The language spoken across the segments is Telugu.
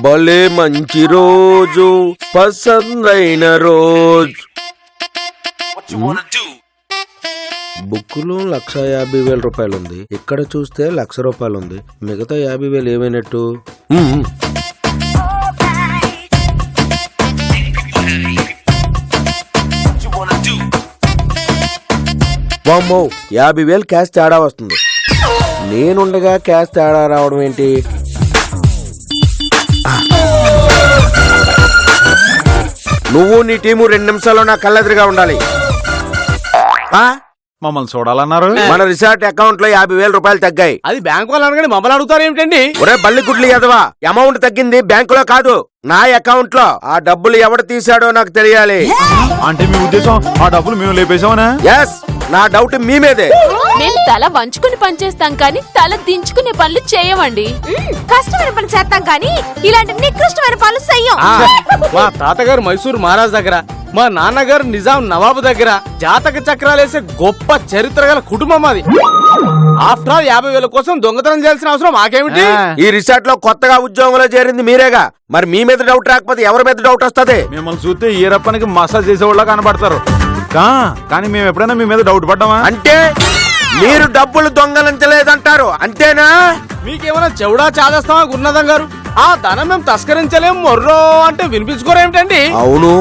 భలే మంచి రోజు పసందైన రోజు. బుక్కులో 1,50,000 రూపాయలు ఉంది, ఇక్కడ చూస్తే 1,00,000 రూపాయలు ఉంది. మిగతా 50,000 ఏమైనట్టు? వామ్మో, 50,000 క్యాష్ తేడా వస్తుంది. నేనుండగా క్యాష్ తేడా రావడం ఏంటి? నువ్వు నీ టీము 2 నిమిషాల్లో నా కళ్ళెదురుగా ఉండాలి. మమ్మల్ని చూడాలన్నారు. మన రిసార్ట్ అకౌంట్ లో 50,000 రూపాయలు తగ్గాయి. అది బ్యాంకు వాళ్ళు అనగానే మమ్మల్ని అడుగుతారు ఏమిటండి? ఒరే బల్లి గుడ్లు ఎదవా, అమౌంట్ తగ్గింది బ్యాంకులో కాదు, నా అకౌంట్ లో. ఆ డబ్బులు ఎవడు తీసాడో నాకు తెలియాలి. అంటే మీ ఉద్దేశం ఆ డబ్బులు మేము లేపేశామనా? ఎస్, నా డౌట్ మీ మీదే. మేము తల వంచుకుని పని చేస్తాం కానీ తల దించుకునే పనులు చేయమండి. కష్టమైన పని చేస్తాం కానీ ఇలాంటి నికృష్టమైన పనులు చెయ్యం. మా తాతగారు మైసూరు మహారాజ్ దగ్గర, మా నాన్నగారు నిజాం నవాబు దగ్గర జాతక చక్రాలేసే గొప్ప చరిత్ర గల కుటుంబం అది. ఆఫ్టర్ ఆల్ 50,000 కోసం దొంగతనం చేయాల్సిన అవసరం మాకేమిటి? ఈ రిసార్ట్ లో కొత్తగా ఉద్యోగంలో చేరింది మీరేగా, మరి మీ మీద డౌట్ రాకపోతే ఎవరి మీద డౌట్ వస్తుంది? మిమ్మల్ని చూస్తే ఏ రప్పనికి మసాజ్ చేసేవాళ్ళ కనబడతారు, కానీ మేము ఎప్పుడైనా మీ మీద డౌట్ పడ్డామా? అంటే మీరు డబ్బులు దొంగలించలేదంటారు అంతేనా? మీకేమైనా చెవుడా చాదేస్తామా గురునాథం గారు? ఆ ధనం మేము తస్కరించలేము మొర్రో అంటే వినిపించుకోరేమిటండి? అవును,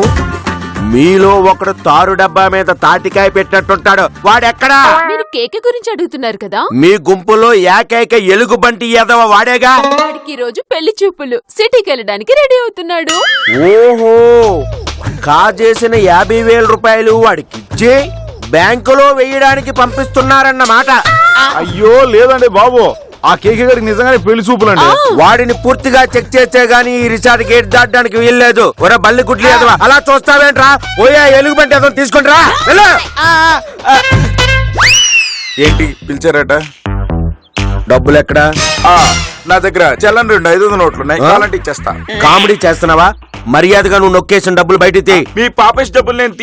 మీలో ఒకడు తారు డబ్బా మీద తాటికాయ పెట్టినట్టుంటాడు. వాడెక్కడా? మీరు కేక్ గురించి అడుగుతున్నారు కదా, మీ గుంపులో ఏకైక ఎలుగుబంటి ఎదవ వాడేగా. వాడికి ఈ రోజు పెళ్లి చూపులు, సిటీకి వెళ్ళడానికి రెడీ అవుతున్నాడు. ఓహో, కాజేసిన 50,000 రూపాయలు వాడికి ఇచ్చి బ్యాంకులో వేయడానికి పంపిస్తున్నారన్నమాట. అయ్యో లేదండి బాబు, ఆ కేకే గారికి నిజంగానే పెళ్లి చూపులండి. వాడిని పూర్తిగా చెక్ చేస్తే గానీ ఈ రిసార్ట్ గేట్ దాటడానికి వీల్లేదు. ఒరే బల్లి గుడ్లు ఎదవా, అలా చూస్తావేంట్రా? ఓయా ఎలుగుబంటి ఎదవ తీసుకుంట్రా. ఏంటి పిలిచారట? డబ్బులు ఎక్కడా? నా దగ్గర చల్లని 2 500 నోట్లు ఉన్నాయి, కావాలంటే ఇచ్చేస్తా. కామెడీ చేస్తున్నావా? మర్యాదగా నువ్వు నొక్కేసిన డబ్బులు బయటికి. మీ పాపేసి డబ్బులు నేను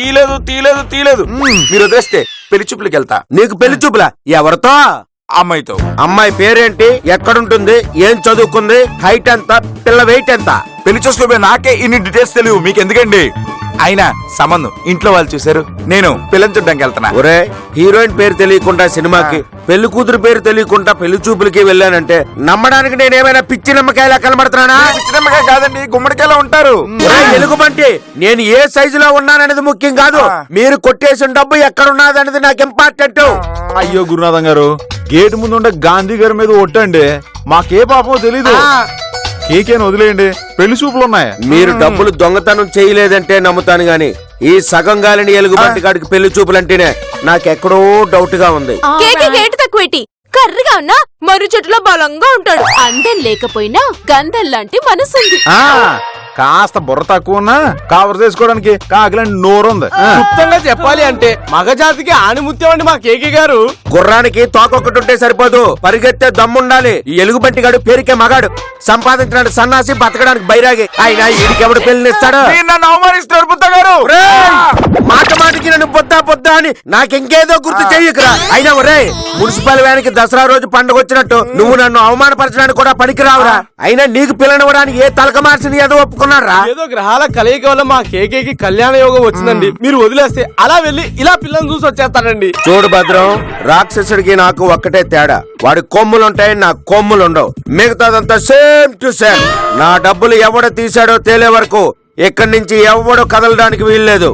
తీయలేదు. మీరు వదిలేస్తే పెళ్లి చూపులకి వెళ్తా. నీకు పెళ్లి చూపులా? ఎవరితో? అమ్మాయితో. అమ్మాయి పేరేంటి, ఎక్కడుంటుంది, ఏం చదువుకుంది, హైట్ ఎంత, పిల్ల వెయిట్ ఎంత? పెళ్లి చూసుకోబోయే నాకే ఇన్ని డీటెయిల్స్ తెలియవు, మీకు ఎందుకండి? అయినా సంబంధం ఇంట్లో వాళ్ళు చూశారు, నేను పిల్లని చూడ్డానికి వెళ్తున్నా. ఒరే, హీరోయిన్ పేరు తెలియకుండా సినిమాకి, పెళ్లి కూతురు పేరు తెలియకుండా పెళ్లి చూపులకి వెళ్ళానంటే నమ్మడానికి నేనేమైనా పిచ్చి నమ్మకాయలా కనబడుతున్నానా? పిచ్చి నమ్మకాయ కాదండి, గుమ్మడికాయలా ఉంటారు. ఎలుగుబంటి, నేను ఏ సైజులో ఉన్నాననేది ముఖ్యం కాదు, మీరు కొట్టేసిన డబ్బు ఎక్కడున్నది అనేది నాకు ఇంపార్టెంట్. అయ్యో గురునాథం గారు, గేట్ ముందు ఉండే గాంధీ గారి మీద ఒట్టండి, మాకే పాపమో తెలీదు. కేకేని వదిలేయండి, పెళ్లి చూపులు ఉన్నాయి. మీరు డబ్బులు దొంగతనం చేయలేదంటే నమ్ముతాను గాని ఈ సగం గాలిని ఎలుగుబంటి కాడికి పెళ్లి చూపులంటేనే నాకెక్కడో డౌట్ గా ఉంది. కేకి గేటు తక్కువేటి, కర్రగా ఉన్నా మర్రి చెట్టులో బలంగా ఉంటాడు. అందం లేకపోయినా గంధం లాంటి మనసుంది. కాస్త బుర్ర తక్కువ ఉన్నా కవర్ చేసుకోవడానికి కాకిలాంటి నోరుంది. క్లుప్తంగా చెప్పాలి అంటే మగజాతికి ఆణిముత్యం అండి మా కేకే గారు. గుర్రానికి తోకొక్కటి ఉంటే సరిపోదు, పరిగెత్తే దమ్ముండాలి. ఈ ఎలుగుబంటి గాడు పేరుకే మగాడు, సంపాదించడానికి సన్నాసి, బతకడానికి బైరాగి. ఆయన వీడికెవడు పెళ్లినిస్తాడు? నన్ను అవమానిస్తున్నారు బుద్ధ గారు. మాట మాటికి నన్ను పొద్దా అని నాకింకేదో గుర్తు చెయ్యకురా. అయినా ఒరే, మున్సిపల్ వ్యానికి దసరా రోజు పండుగ వచ్చినట్టు నువ్వు నన్ను అవమానపరచడానికి కూడా పనికిరావురా. అయినా నీకు పిల్లనివ్వడానికి ఏ తలక మార్చిన ఏదో ఒప్పుకున్నారా? ఏదో గ్రహాల కలయిక వల్ల మా కేకేకి కళ్యాణ యోగం వచ్చిందండి. మీరు వదిలేస్తే అలా వెళ్ళి ఇలా పిల్లని చూసి వచ్చేస్తానండి. చూడు భద్రం, రాక్షసుడికి నాకు ఒక్కటే తేడా, వాడి కొమ్ములుంటాయి, నా కొమ్ములుండవు. మిగతాదంతా సేమ్ టు సేమ్. నా డబ్బులు ఎవడ తీశాడో తేలే వరకు ఇక్కడి నుంచి ఎవడు కదలడానికి వీల్లేదు.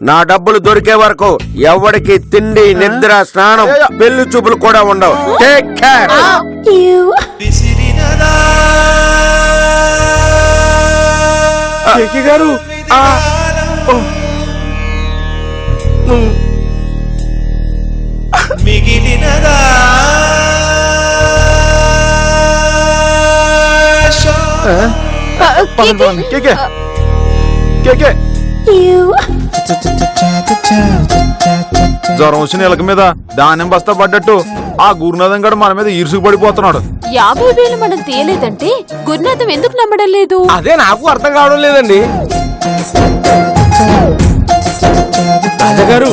నా డబ్బులు దొరికే వరకు ఎవడికి తిండి, నిద్ర, స్నానం, పెళ్లి చూపులు కూడా ఉండవు. Take care. కేకే గారు, మిగిలినదా కేకే కేకే జ్వరం వచ్చిన ఎలక మీద ధాన్యం బస్తా పడ్డట్టు ఆ గురునాథం గడు మన మీద ఈర్సుకు పడిపోతున్నాడు. 50,000 మనం తీయలేదంటే గురునాథం ఎందుకు నమ్మడం లేదు? అదే నాకు అర్థం కావడం లేదండి. రాజాగారు,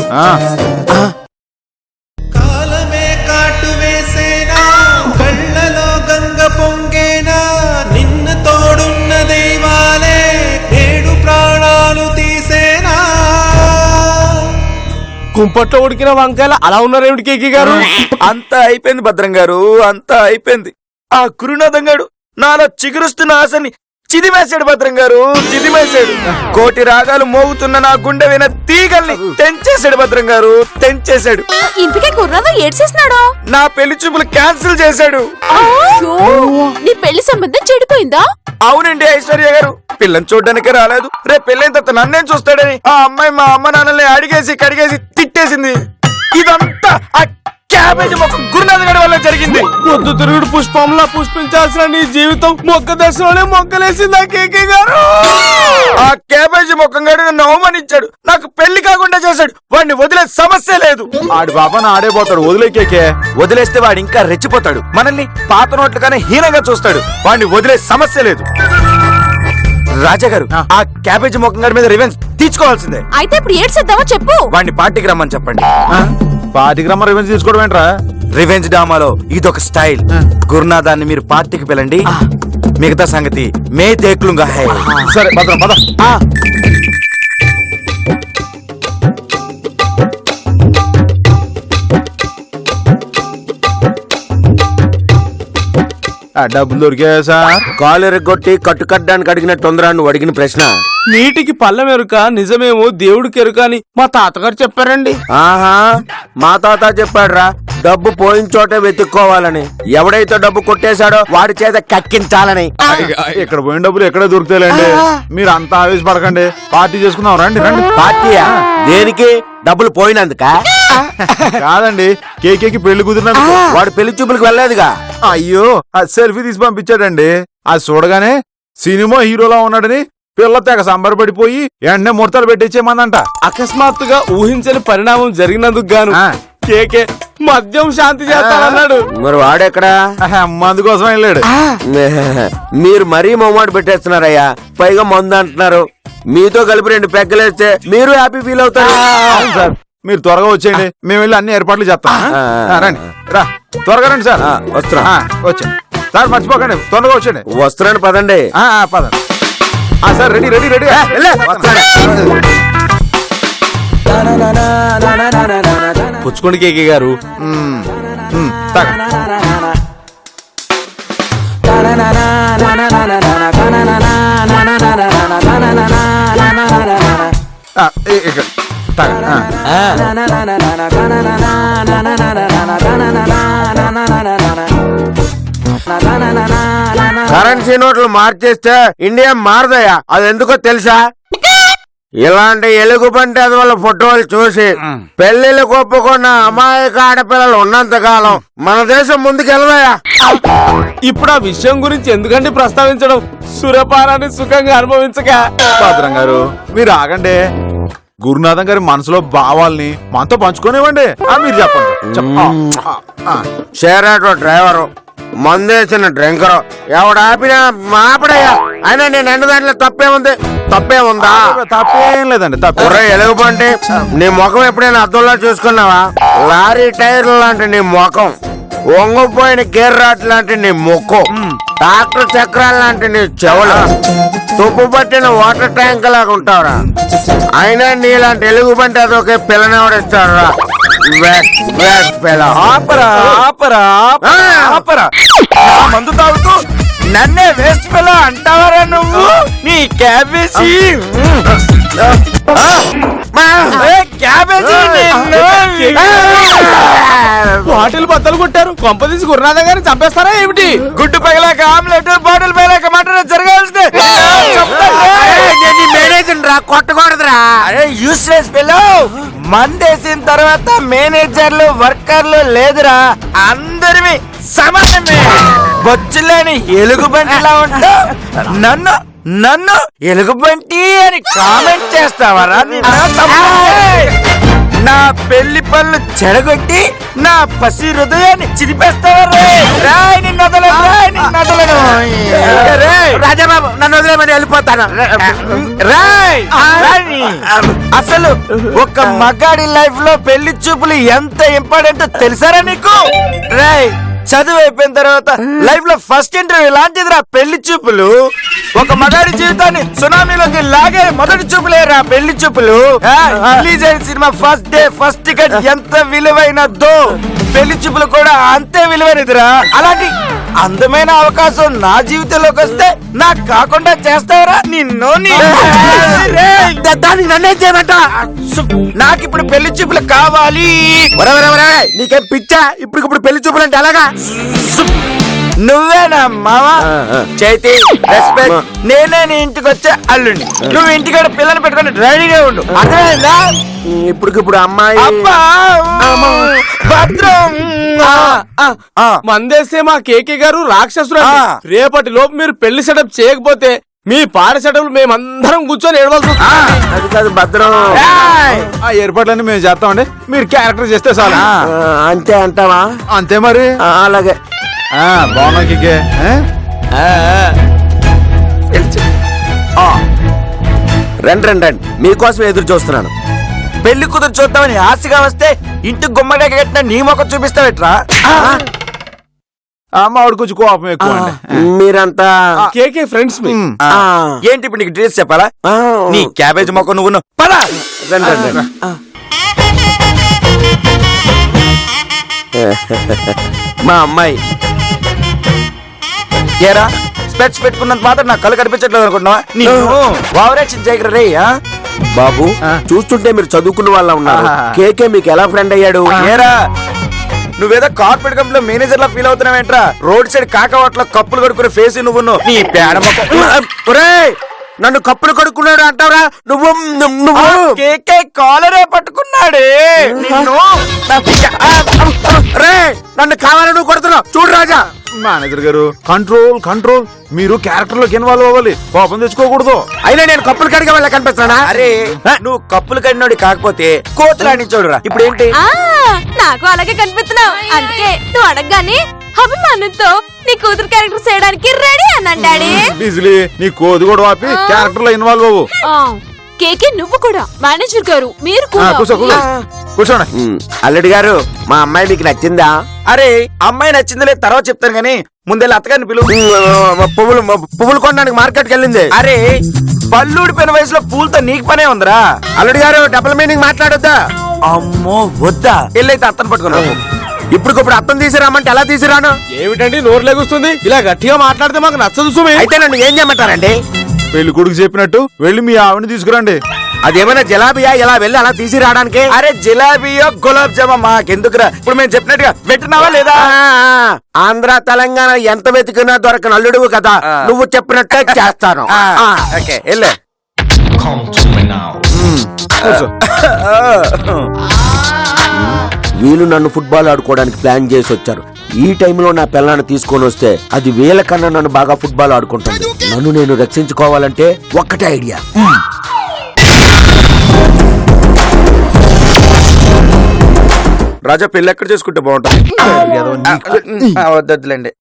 కాలమే కాటు వేసేనా, కళ్ళలో గంగ పొంగేనా, నిన్ను తోడున్న దైవం కుంపట్లో ఉడికిన వంకాయలు అలా ఉన్నారేమిటి కేకి గారు? అంతా అయిపోయింది భద్రం గారు, అంతా అయిపోయింది. ఆ గురునాథం గారు నాలో చిగురుస్తున్న ఆశని చిదిమేశాడు భద్రం గారు, చిదిమేశాడు. కోటి రాగాలు మోగుతున్న నా గుండె విన తీగల్ని తెంచేశాడు భద్రం గారు, తెంచేశాడు. ఇంతకీ గుర్రాలు ఏడ్చేస్తున్నాడు. నా పెళ్లి చూపులు క్యాన్సిల్ చేశాడు. నీ పెళ్లి సంబంధం చెడిపోయిందా? అవునండి ఐశ్వర్య గారు, పిల్లని చూడడానికి రాలేదు. రేపు పెళ్ళైన తర్వాత నన్నేం చూస్తాడని ఆ అమ్మాయి మా అమ్మ నాన్నల్ని అడిగేసి కడిగేసి తిట్టేసింది. ఇదంతా ఆ క్యాబేజీ మొక్క గురునాథ్ గడి వల్ల జరిగింది. పొద్దు తిరుగుడు పుష్పంలా పుష్పించాల్సిన నీ జీవితం మొక్క దశలోనే మొక్కలేసింది కేకే గారు. ఆ క్యాబేజీ మొక్కం గడి నన్ను అవమానించాడు, నాకు పెళ్లి కాకుండా చేశాడు. వాడిని వదిలే సమస్య లేదు. ఆడి బాబాను ఆడేపోతాడు, వదిలే కేకే. వదిలేస్తే వాడు ఇంకా రెచ్చిపోతాడు, మనల్ని పాత నోట్లుగానే హీనంగా చూస్తాడు. వాడిని వదిలే సమస్య లేదు. రాజా గారు, ఆ క్యాబేజీ మొక్కం గడి మీద రివెంజ్ తీర్చుకోవాల్సిందే. అయితే ఇప్పుడు ఏడ్చేద్దామా చెప్పు. వాడిని పార్టీకి రమ్మని చెప్పండి. పాతికి రమ్మ రివెంజ్ తీసుకోవడం ఏంట్రా? రివెంజ్ డ్రామాలో ఇదొక స్టైల్. గురునాథాన్ని మీరు పార్టీకి పిలండి, మిగతా సంగతి మే దేక్లుంగా హై. సరే భద్రం పద. డబ్బులు దొరికాయా సార్? కాలు ఎరగొట్టి కట్టుకడ్డానికి అడిగినట్టు తొందర నువ్వు అడిగిన ప్రశ్న. నీటికి పళ్ళం ఎరుక నిజమేమో దేవుడికి ఎరుక అని మా తాతగారు చెప్పారండి. ఆహా, మా తాత చెప్పాడురా, డబ్బు పోయిన చోటే వెతుక్కోవాలని. ఎవడైతే డబ్బు కొట్టేశాడో వాడి చేత కక్కించాలని. ఇక్కడ పోయిన డబ్బులు ఎక్కడ దొరుకుతాయండి? మీరు అంత ఆవేశపడకండి, పార్టీ చేసుకుందాం. రండి రండి. పార్టీయా? దేనికి? డబ్బులు పోయినందుక? కాదండి, కేకేకి పెళ్లి కుదిరినందుకు. వాడు పెళ్లి చూపులకు వెళ్ళలేదుగా. అయ్యో, అది సెల్ఫీ తీసి పంపించాడండి. అది చూడగానే సినిమా హీరోలా ఉన్నాడని పిల్ల తెగ సంబరపడిపోయి వెంటనే ముడతలు పెట్టించేమందంట. అకస్మాత్తుగా ఊహించని పరిణామం జరిగినందుకు గాను కేకే మద్యం శాంతి చేస్తానన్నాడు. మరి వాడెక్కడా? మందు కోసం వెళ్ళాడు. మీరు మరీ మొమ్మాట పెట్టేస్తున్నారయ్యా, పైగా మందు అంటున్నారు. మీతో కలిపి 2 పెగ్గలేస్తే మీరు హ్యాపీ ఫీల్ అవుతారు. అవును సార్, మీరు త్వరగా వచ్చేయండి, మేము వెళ్ళి అన్ని ఏర్పాట్లు చేస్తాం. రండి, రా త్వరగా రండి సార్. వస్తున్నా. వచ్చాను సార్, మర్చిపోకండి, తొందరగా వచ్చేయండి. వస్తున్నాను, పదండి. పదండి సార్. Ready ready ready. పుచ్చుకోండి కేకే గారు. కరెన్సీ నోట్లు మార్చేస్తే ఇండియా మారదయ్యా, అది ఎందుకో తెలుసా? ఇలాంటి ఎలుగుబంటి అదవల ఫోటోలు చూసి పెళ్లిళ్ళు ఒప్పుకున్న అమాయక ఆడపిల్లలు ఉన్నంత కాలం మన దేశం ముందుకెళ్ళదయ్యా. ఇప్పుడు ఆ విషయం గురించి ఎందుకంటే ప్రస్తావించడం? సురపారాన్ని సుఖంగా అనుభవించక. భద్రం గారు, మీరు ఆగండి. గురునాథం గారి మనసులో భావాల్ని మనతో పంచుకోనివ్వండి. మీరు చెప్పండి. షేరాటో డ్రైవరు, మందేసిన డ్రింకరు, ఎవడాపినా మాపడయ్యా. అయినా నేను ఎండ దాంట్లో తప్పేముంది? తప్పేముందా? తప్పేం లేదండి. తప్పే. ఎలుగుబంటి, నీ ముఖం ఎప్పుడైనా అద్దంలో చూసుకున్నావా? లారీ టైర్ లాంటి నీ ముఖం, వంగిపోయిన గేర్ రాట్ లాంటి నీ ముక్కు, ట్రాక్టర్ చక్రాలు లాంటి నీ చెవులు, తుప్పు పట్టిన వాటర్ ట్యాంక్ లాగా ఉంటావురా. అయినా నీలాంటి ఎలుగుబంటి అదొక పిల్లనెవడిస్తాడురా? ఆపరా ఆపరా ఆపరా. నా మందు తాగుతూ నన్నే వేస్ట్ పిల్ల అంటావరా నువ్వు? నీ క్యాబేజీ బాటిల్ బద్దలు కొట్టారు, కొంపదీసి గురునాథం గారిని చంపేస్తారా ఏమిటి? గుడ్డు పగలాక ఆమ్లెట్, బాటిల్ పగలాక మటన్ జరగాల్సిందే. కొట్టకూడదురా. అరే యూస్లెస్ పిల్లో, మందేసిన తర్వాత మేనేజర్లు వర్కర్లు లేదురా, అందరివి సమానమే. బొచ్చులేని ఎలుగుబంటిలా ఉంటా నన్ను నన్ను ఎలుగుబంటి అని కామెంట్ చేస్తావరా? నా పెళ్లి పళ్ళు చెడగొట్టి నా పసి హృదయాన్ని చిదిపేస్తావరా? రాజాబాబు, నన్ను వదిలేమని వెళ్ళిపోతాను. అసలు ఒక మగాడి లైఫ్ లో పెళ్లి చూపులు ఎంత ఇంపార్టెంట్ తెలుసారా నీకు? రాయ్, చదువు అయిపోయిన తర్వాత లైఫ్ లో ఫస్ట్ ఇంటర్వ్యూ లాంటిదిరా పెళ్లి చూపులు. ఒక మగాడి జీవితాన్ని సునామీలోకి లాగే మొదటి చూపులేరా పెళ్లి చూపులు. రిలీజ్ అయిన cinema first day first ticket ఎంత విలువైనదో పెళ్లి చూపులు కూడా అంతే విలువైనదిరా. అలాంటి అందమైన అవకాశం నా జీవితంలోకి వస్తే నాకు కాకుండా చేస్తావరా నిన్ను. దానికి నన్నేం చేయమంట? నాకు ఇప్పుడు పెళ్లి చూపులు కావాలి. నీకేం పిచ్చా? ఇప్పుడు పెళ్లి చూపులంటే అలాగా? నువ్వేనా మావా? చైతి రెస్పెక్ట్. నేనే నీ ఇంటికి వచ్చే అల్లుండి. నువ్వు ఇంటికాడ పిల్లలు పెట్టుకొని రెడీగా ఉండు. అర్థమైందా? ఇప్పుడు అమ్మాయి అబ్బా భద్రం. మందేస్తే మా కేకే గారు రాక్షసుడు అండి. రేపటి లోపు మీరు పెళ్లి సెటప్ చేయకపోతే మీ పాడి సెటప్ మేమందరం కూర్చొని ఏడవలసి వస్తుంది. అది కాదు భద్రం. ఆ ఏర్పాట్లన్నీ మేము చేస్తామండి, మీరు క్యారెక్టర్ చేస్తే చాలు. అంతే అంటావా? అంతే మరి. అలాగే బాగున్నా కికే. రండి మీకోసం ఎదురు చూస్తున్నాను. పెళ్లి కూతురు చూద్దామని ఆశగా వస్తే ఇంటికి గుమ్మడిగా కట్టిన నీ మొక్క చూపిస్తావేట్రా? మా ఆవిడ కొంచెం కోపం ఎక్కువ అండి. మీరంతా కేకే ఫ్రెండ్స్ మీ. ఏంటి ఇప్పుడు నీకు డ్రెస్ చెప్పాలా? నీ క్యాబేజ్ మొక్క నువ్వు పదా. రండి. మా అమ్మాయి ఏరా స్పెట్స్ పెట్టుకున్నంత మాత్రం నా కళ్ళు కనిపించట్లేదు అనుకుంటున్నావా? ఓవరాక్షన్ చేయగలరా రే? బాబు చూస్తుంటే మీరు చదువుకున్న వాళ్ళ ఉన్నారు. కేకే మీకు ఎలా ఫ్రెండ్ అయ్యాడు? ఏరా నువ్వేదో కార్పొరేట్ కంపెనీలో మేనేజర్ లా ఫీల్ అవుతున్నావేంట్రా? రోడ్ సైడ్ కాకవాట్లో కప్పులు కడుక్కునే ఫేస్ నువ్వు నీ పేడ మొక్క. నన్ను కప్పులు కడుక్కున్నాడు అంటావురా నువ్వు? కేకే కాలరే పట్టుకున్నాడే నిన్ను. నన్ను కావాలని నువ్వు కొడుతున్నావు చూడు రాజా. మేనేజర్ గారు కంట్రోల్. మీరు క్యారెక్టర్ లోకి ఇన్వాల్వ్ అవ్వాలి, కోపం తెచ్చుకోకూడదు. అయినా నేను కప్పులు కడిగే వాళ్ళ కనిపిస్తానా? అరే నువ్వు కప్పులు కడినోడి కాకపోతే కోతులాడించోడురా. ఇప్పుడు ఏంటి? నాకు అలాగే కనిపిస్తున్నావు. అందుకే నువ్వు అడగగానే అభిమానంతో నీ కూతురు క్యారెక్టర్ చేయడానికి రెడీ అన్నాను డాడీ. బిజిలీ నీ కోది కూడా ఆపి క్యారెక్టర్ లో ఇన్వాల్వ్ అవ్వు. కేకే నువ్వు కూడా. మేనేజర్ గారు మీరు కూడా. కూర్చోండి. అల్లుడి గారు మా అమ్మాయి మీకు నచ్చిందా? అరే అమ్మాయి నచ్చిందిలే తర్వాత చెప్తాను గానీ ముందే అత్తగారిని పిలువు. పువ్వులు కొనడానికి మార్కెట్కి వెళ్ళింది. అరే పల్లూడిపోయిన వయసులో పూలతో నీకు పనే ఉందిరా. అల్లుడి గారు డబుల్ మీనింగ్ మాట్లాడొద్దా? అమ్మో వద్దా? వెళ్ళైతే అత్తను పట్టుకున్నావు. ఇప్పుడు అర్థం తీసిరామంటే ఎలా తీసిరాను? ఏమిటండి నోరు లెగుస్తుంది? ఇలా గట్టిగా మాట్లాడితే మాకు నచ్చదు సుమి. అయితే నన్ను ఏం చేయమంటారండి? పెళ్లి కొడుకు చెప్పినట్టు వెళ్ళి మీ ఆవిడని తీసుకురండి. అదేమైనా జలాబియా ఇలా వెళ్ళి అలా తీసి రావడానికి? అరే జిలాబీయో గులాబ్ జామా మాకెందుకురా? ఇప్పుడు మేము చెప్పినట్టుగా పెట్టినావా లేదా? ఆంధ్ర తెలంగాణ ఎంత వెతికినా దొరకని అల్లుడువు కదా, నువ్వు చెప్పినట్టే చేస్తాను. ఓకే వెళ్ళే. వీళ్ళు నన్ను ఫుట్బాల్ ఆడుకోవడానికి ప్లాన్ చేసి వచ్చారు. ఈ టైంలో నా పిల్లాన్ని తీసుకొని వస్తే అది వీళ్ళకన్నా నన్ను బాగా ఫుట్బాల్ ఆడుకుంటుంది. నన్ను నేను రక్షించుకోవాలంటే ఒక్కటే ఐడియా. రాజా పెళ్ళి ఎక్కడ చేసుకుంటే బాగుంటుంది? వద్దులేండి.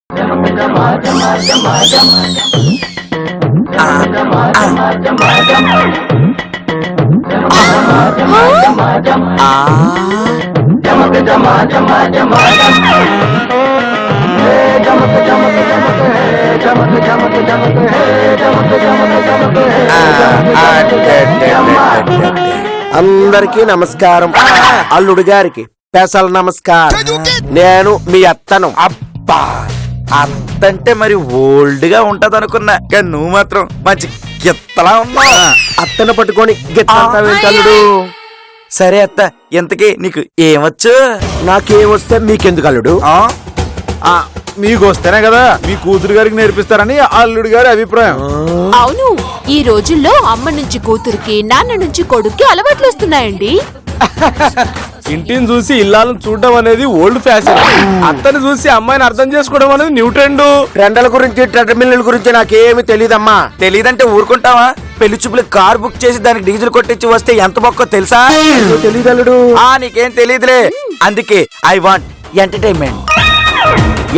అందరికీ నమస్కారం. అల్లుడు గారికి స్పెషల్ నమస్కారం. నేను మీ అత్తను. అబ్బా అత్తంటే మరి ఓల్డ్ గా ఉంటది అనుకున్నా, కానీ నువ్వు మాత్రం మంచి గిత్తలా ఉన్నావు. అత్తను పట్టుకొని అల్లుడు. సరే అత్త ఇంతకీ నీకు ఏమొచ్చు? నాకేమొస్తే మీకెందుకు అల్లుడు? మీకు వస్తేనే కదా మీ కూతురు గారికి నేర్పిస్తారని అల్లుడి గారి అభిప్రాయం. అవును, ఈ రోజుల్లో అమ్మ నుంచి కూతురికి, నాన్న నుంచి కొడుక్కి అలవాట్లు వస్తున్నాయండి. ఇంటిని చూసి ఇల్లాలను చూడడం అనేది ఓల్డ్ ఫ్యాషన్. అత్తని చూసి అమ్మాయిని అర్థం చేసుకోవడం అనేది న్యూ ట్రెండ్. ట్రెండ్ల గురించి ట్రెడ్మిల్ గురించి నాకేమి తెలీదమ్మా. తెలీదంటే ఊరుకుంటావా? పెళ్లి చూపులు కార్ బుక్ చేసి దానికి డీజిల్ కొట్టించి వస్తే ఎంత బొక్కో తెలుసా? తెలీదు అల్లుడు. నీకేం తెలీదులే. అందుకే ఐ వాంట్ ఎంటర్టైన్మెంట్.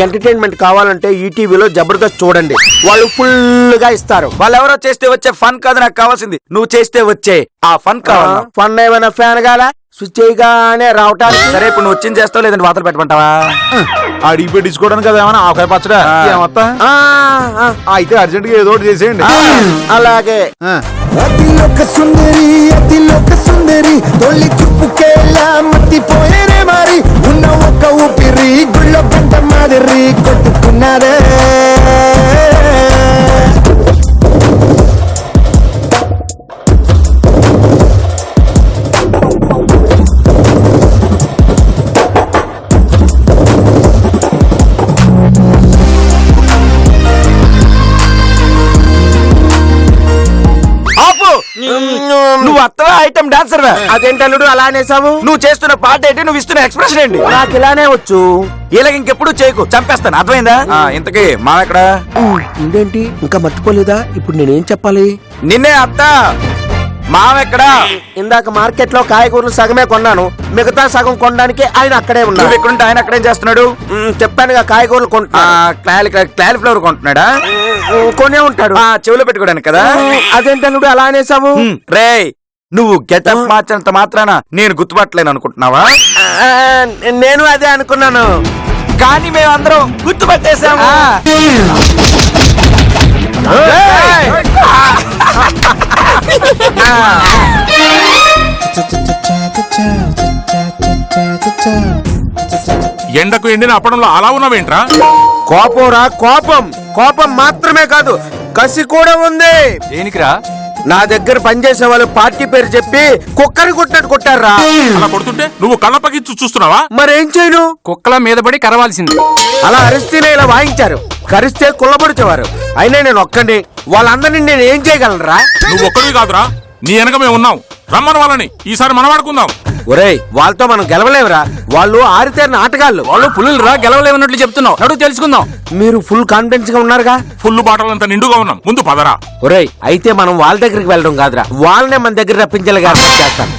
ఎంటర్టైన్మెంట్ కావాలంటే ఈటీవీలో జబర్దస్త్ చూడండి, వాళ్ళు ఫుల్ గా ఇస్తారు. వాళ్ళెవరో చేస్తే వచ్చే ఫన్ కాదు నాకు కావాల్సింది, నువ్వు చేస్తే వచ్చే ఆ ఫన్ కావాలి. ఫన్ ఏమైనా ఫ్యాన్ గాలా? స్విచ్ చేయగానే రావటానికి. సరే ఇప్పుడు నువ్వు వచ్చింది చేస్తావు లేదంటే వాతలు పెట్టమంటావా? అడిగి పెట్టించుకోవడానికి కదా ఏమన్నా ఆవకాయ పచ్చడా ఏమత్తా? ఆ, ఆ, అయితే అర్జెంట్ గా ఏదో ఒకటి చేసేయండి. అలాగే. ఆ. అతిలోక సుందరి తొలి చూపుకేలా మత్తిపోయేనే మరి ఉన్న ఒక్క ఊపిరి గుళ్ళో గంట మాదిరి కొట్టుకున్నారే. ఆపు! నువ్వు అత్తవా ఐటమ్ డాన్సర్ అదేంటి అల్లుడు అలా అనేసావు? నువ్వు చేస్తున్న పాట ఏంటి, నువ్వు ఇస్తున్న ఎక్స్ప్రెషన్ ఏంటి? నాకు ఇలానే వచ్చు. ఇలాగ ఇంకెప్పుడు చేయకు, చంపేస్తాను. అర్థమైందా? ఇంతకీ మా ఎక్కడ? ఇదేంటి ఇంకా మర్చిపోలేదా? ఇప్పుడు నేనేం చెప్పాలి? నిన్నే అత్త మావెక్కడా? ఇందాక మార్కెట్ లో కాయగూరలు సగమే కొన్నాను, మిగతా సగం కొనడానికి ఆయన అక్కడే నువ్వు ఉన్నాడు. ఎక్కడుంటే ఆయన అక్కడేం చేస్తున్నాడు? చెప్పానుగా కాయగూరలు కొంటున్నా. క్లారిఫ్లవర్ కొంటున్నాడా? కొనే ఉంటాడు. చెవిలో పెట్టుకోవడానికి కదా. అదేంటి అల్లుడు అలా అనేసావు? రేయ్, నువ్వు గెటప్ మార్చినంత మాత్రాన నేను గుర్తుపట్టలేను అనుకుంటున్నావా? నేను అదే అనుకున్నాను. కానీ మేమందరం గుర్తుపట్టేశాము. ఎండకు ఎండిన అప్పడంలో అలా ఉన్నావేంట్రా? కోపం రా, కోపం. కోపం మాత్రమే కాదు, కసి కూడా ఉంది. దేనికిరా? నా దగ్గర పనిచేసే వాళ్ళు పార్టీ పేరు చెప్పి కుక్కని కొట్టినట్టు కొట్టారా. అలా కొడుతుంటే నువ్వు కళ్ళపగించు చూస్తున్నావా? మరేం చేయను? కుక్కల మీద పడి కరవాల్సింది. అలా అరిస్తేనే ఇలా వాయించారు, కరిస్తే కుల్లబడిచేవారు. అయినా నేను ఒక్కడిని, వాళ్ళందరినీ నేను ఏం చేయగలరా? నువ్వు ఒక్కడివి కాదురా, నీ వెనక మేము ఉన్నాం. రమ్మని వాళ్ళని ఈసారి మనం ఆడుకుందాం. ఒరేయ్, వాళ్ళతో మనం గెలవలేవురా. వాళ్ళు ఆరితేరిన ఆటగాళ్ళు. వాళ్ళు పులులు రా, గెలవలేమన్నట్లు చెప్తున్నావు. నడువు తెలుసుకుందాం. మీరు ఫుల్ కాన్ఫిడెన్స్ గా ఉన్నారుగా. ఫుల్ బాటలంతా నిండుగా ఉన్నాం. ముందు పదరా. ఒరేయ్, అయితే మనం వాళ్ళ దగ్గరికి వెళ్ళడం కాదురా, వాళ్ళనే మన దగ్గర రప్పించాలిగా. చేస్తాను.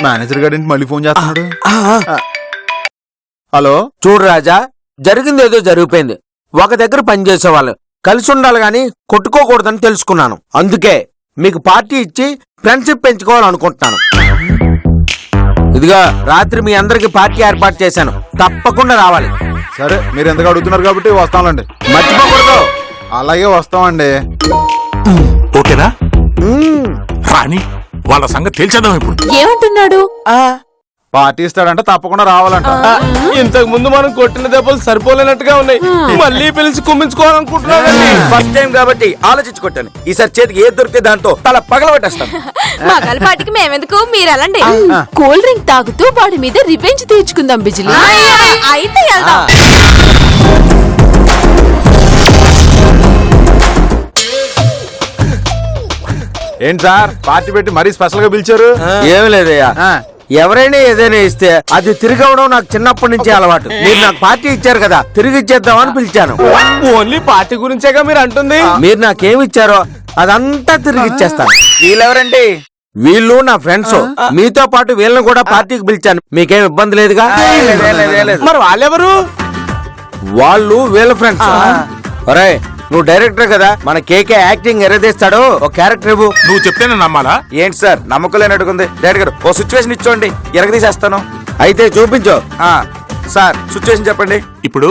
మేనేజర్ గారింటి మళ్ళీ ఫోన్ చేస్తున్నాడు. హలో, చూడు రాజా, జరిగింది ఏదో జరిగిపోయింది. ఒక దగ్గర పనిచేసేవాళ్ళు కలిసి ఉండాలి గాని కొట్టుకోకూడదని తెలుసుకున్నాను. అందుకే మీకు పార్టీ ఇచ్చి ఫ్రెండ్షిప్ పెంచుకోవాలనుకుంటున్నాను. ఇదిగా రాత్రి మీ అందరికి పార్టీ ఏర్పాటు చేశాను, తప్పకుండా రావాలి. సరే మీరు ఎంతగా అడుగుతున్నారు కాబట్టి వస్తాంలేండి. మర్చిపోకూడదు. అలాగే వస్తామండి. ఓకేనా? రాణి, వాళ్ళ సంగతి తేల్చేద్దాం ఇప్పుడు. ఏమంటున్నాడు? పార్టీ ఇస్తాడంటే తప్పకుండా రావాలంట. ఇంతకు ముందు మనం కొట్టిన దెబ్బలు సరిపోలేనట్టుగా ఉన్నాయి. మళ్ళీ పిలిచి కుమ్మించుకోవాలనుకుంటున్నానండి. ఫస్ట్ టైం కాబట్టి ఆలోచించి కొట్టాను. ఈసారి చేతికి ఏది దొరికితే దాంతో తల పగలబెట్టేస్తాను. మా గలపాటికి మేమెందుకు, మీరు వెళ్ళండి. కూల్ డ్రింక్ తాగుతూ వాడి మీద రివెంజ్ తీర్చుకుందాం బిజిలీ. అయితే వెళ్దాం. ఏంటి సార్, పార్టీ పెట్టి మరీ స్పెషల్ గా పిలిచారు? ఏమి లేదయ్యా, ఆ. ఎవరైనా ఏదైనా ఇస్తే అది తిరిగి అవడం నాకు చిన్నప్పటి నుంచి అలవాటు. మీరు నాకు పార్టీ ఇచ్చారు కదా, తిరిగి ఇచ్చేద్దామని పిలిచాను. ఓన్లీ పార్టీ గురించేగా మీరు అంటుంది. మీరు నాకేమి ఇచ్చారో అదంతా తిరిగి ఇచ్చేస్తాను. వీళ్ళెవరండి? వీళ్ళు నా ఫ్రెండ్స్. మీతో పాటు వీళ్ళని కూడా పార్టీకి పిలిచాను, మీకేం ఇబ్బంది లేదుగా. మరి వాళ్ళెవరు? వాళ్ళు వీళ్ళ ఫ్రెండ్స్. ఒరేయ్, నువ్వు డైరెక్టర్ కదా, మన కేకే యాక్టింగ్ ఎరదేస్తాడు, ఒక క్యారెక్టర్ ఇవ్వు. నువ్వు చెప్తేనే నమ్మాలా? ఏంటి సార్ నమ్మకం లేనట్టుకుంది? డైరెక్టర్ గారు ఓ సిచ్యువేషన్ ఇచ్చోండి, ఎరగదీసేస్తాను. అయితే చూపించు. సార్ సిచ్యువేషన్ చెప్పండి. ఇప్పుడు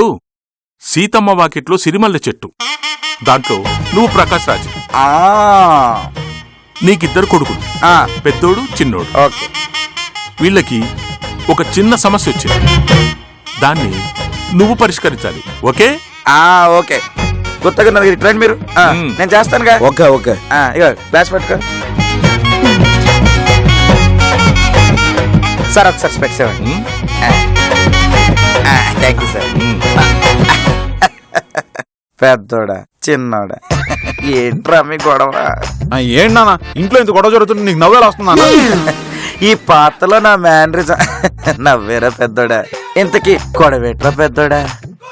సీతమ్మ వాకిట్లో సిరిమల్లె చెట్టు, దాంట్లో నువ్వు ప్రకాష్ రాజ్, ఆ, నీకిద్దరు కొడుకులు, ఆ, పెద్దోడు చిన్నోడు. ఓకే. వీళ్ళకి ఒక చిన్న సమస్య వచ్చింది, దాన్ని నువ్వు పరిష్కరించాలి. ఓకే? ఓకే, గుర్తుగా రండి మీరు. నేను చేస్తానుగా. Okay okay. ఇక గ్లాస్ పెట్టుకో సార్. ఒకసారి స్పెక్స్ ఇవ్వండి. Thank you sir. పెద్దోడా చిన్నోడా, ఏంట్రా మీ గొడవ? ఏంటి నాన్న, ఇంట్లో ఇంత గొడవ జరుగుతుంది, నీకు నవ్వేలా వస్తుందా? ఈ పాతలో నా మ్యానరిజం నవ్వేరా పెద్దోడా. ఇంతకీ గొడవేట్రా పెద్దోడా?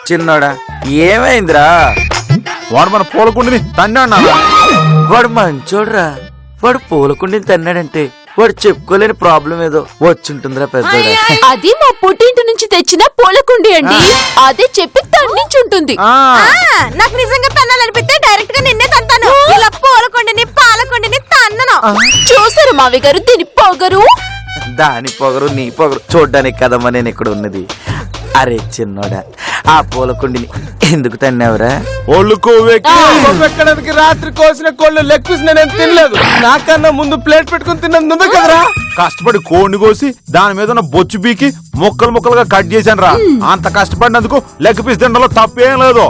చిన్నోడా ఏమైందిరా? వాడు మన పూలకుండిని తన్నాడు నాన్న. వాడు మంచోడురా. వాడు పూలకుండిని తన్నాడంటే వాడు చెప్పుకోలేని ప్రాబ్లం ఏదో వచ్చుంటుందిరా పెద్దోడా. అది మా పుట్టింటి నుంచి తెచ్చిన పూలకుండి అండి. అదే చెప్పి తన్నించుంటుంది. నాకు నిజంగా తన్నాలనిపిస్తే డైరెక్ట్ గా నిన్నే తంతాను. ఇలా పూలకొండిని పాలకొండిని తన్నను. చూసారు మావి గారు దీని పొగరు. దాని పొగరు నీ పొగరు చూడ్డానికి కదమ్మా నేను ఇక్కడ ఉన్నది. అరే చిన్నోడా, ఆ పూలకుండిని ఎందుకు తన్నావురా? ఒళ్ళు కొవ్వెక్కి ఎక్కడానికి రాత్రి కోసిన కోళ్ళు లెగ్ పీస్ నేను తినలేదు. నాకన్నా ముందు ప్లేట్ పెట్టుకుని తిన్నది నువ్వే కదరా. కష్టపడి కోడిని కోసి దాని మీద ఉన్న బొచ్చు పీకి ముక్కలు ముక్కలుగా కట్ చేశాను రా. అంత కష్టపడినందుకు లెగ్ పీస్ తినడంలో తప్పేం లేదు.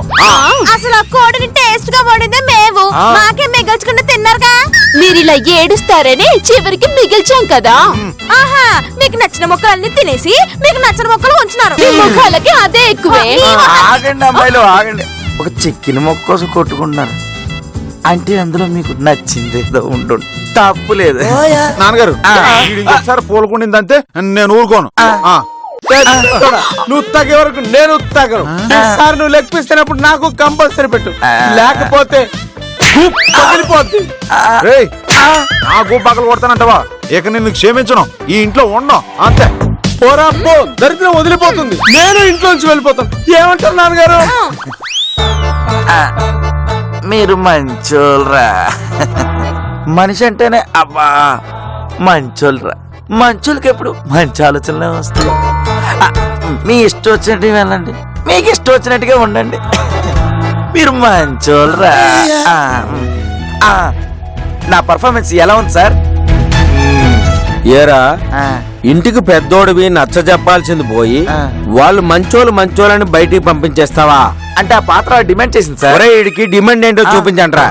అసలు ఆ కోడిని టేస్ట్ గా వండిందే మేము. మాకే మిగల్చుకుంటే తిన్నారుగా. మీరిలా ఏడుస్తారని చివరికి మిగిల్చాం కదా. ఆహా, మీకు నచ్చిన మొక్కలన్నీ తినేసి మీకు నచ్చిన మొక్కలు ఉంచున్నారు. మీ ముఖాలకి అదే ఎక్కువే. ఆగండి అమ్మాయిలు ఆగండి. ఒక చిక్కిన మొక్క కోసం కొట్టుకుంటున్నారు అంటే అందులో మీకు నచ్చింది ఏదో ఉండు, తప్పు లేదు. నాన్నగారు ఒకసారి పూలకుండిందంటే నేను ఊరుకోను. నువ్వు తగ్గే వరకు నేను తగ్గను. సార్ నువ్వు లెగ్ పీస్ తినప్పుడు నాకు కంపల్సరీ పెట్టు, లేకపోతే పగిలిపోద్ది. రేయ్, నాకు పగలు కొడతానంటవా? ఇక నిన్ను క్షమించను, ఈ ఇంట్లో ఉండను అంతే. పోరా పో, దరిద్రం వదిలిపోతుంది. నేను ఇంట్లో నుంచి వెళ్ళిపోతాను. ఏమంటారు నాన్నగారు? మీరు మంచోళ్ళరా. మనిషి అంటేనే అబ్బా మంచోళ్ళరా. మంచోళ్ళకి ఎప్పుడు మంచి ఆలోచనలే వస్తాయి. మీ ఇష్టం వచ్చినట్టు వెళ్ళండి, మీకు ఇష్టం వచ్చినట్టుగా ఉండండి. మీరు మంచోళ్ళరా. నా పర్ఫార్మెన్స్ ఎలా ఉంది సార్? ఏరా, ఇంటికి పెద్దోడివి నచ్చ చెప్పాల్సింది పోయి వాళ్ళు మంచోళ్ళని బయటికి పంపించేస్తావా? అంటే ఆ పాత్ర డిమాండ్ చేసింది సార్. వీడికి డిమాండ్ ఏంటో చూపించండ్రా.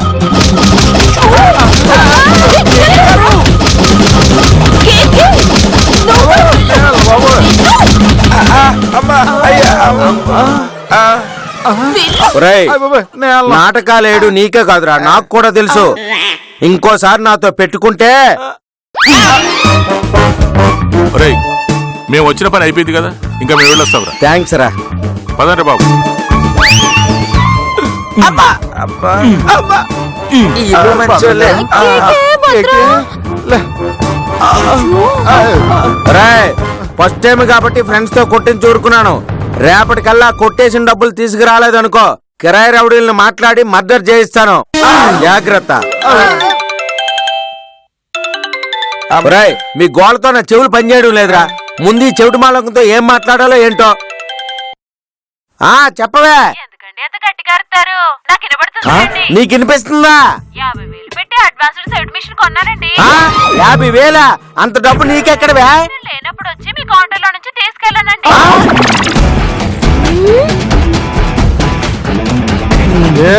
నాటకాలేడు నీకే కాదురా, నాకు కూడా తెలుసు. ఇంకోసారి నాతో పెట్టుకుంటే రేయ్, మేము వచ్చిన పని అయిపోయింది కదా, ఇంకా మేము వెళ్ళొస్తాంరా. థ్యాంక్స్ రా. పదండి బాబు. మంచోళ్ళే. ఫస్ట్ టైం కాబట్టి ఫ్రెండ్స్ తో కొట్టించి చూరుకున్నాను. రేపటికల్లా కొట్టేసిన డబ్బులు తీసుకురాలేదనుకో, కిరాయి రౌడీలను మాట్లాడి మర్డర్ చేయిస్తాను. జాగ్రత్త. మీ గోళ్ళతో నా చెవులు పనిచేయడం లేదురా. ముందు ఈ చెవిటి మాలకంతో ఏం మాట్లాడాలో ఏంటో చెప్పవే. నీకు వినిపిస్తుందా? 50,000 పెట్టి అడ్వాన్స్డ్ సైడ్ మిషన్ కొన్నానండి. 50,000? అంత డబ్బు నీకెక్కడవే? లేనప్పుడు వచ్చి మీ కౌంటర్ లో నుంచి తీసుకెళ్ళానండి. ఏ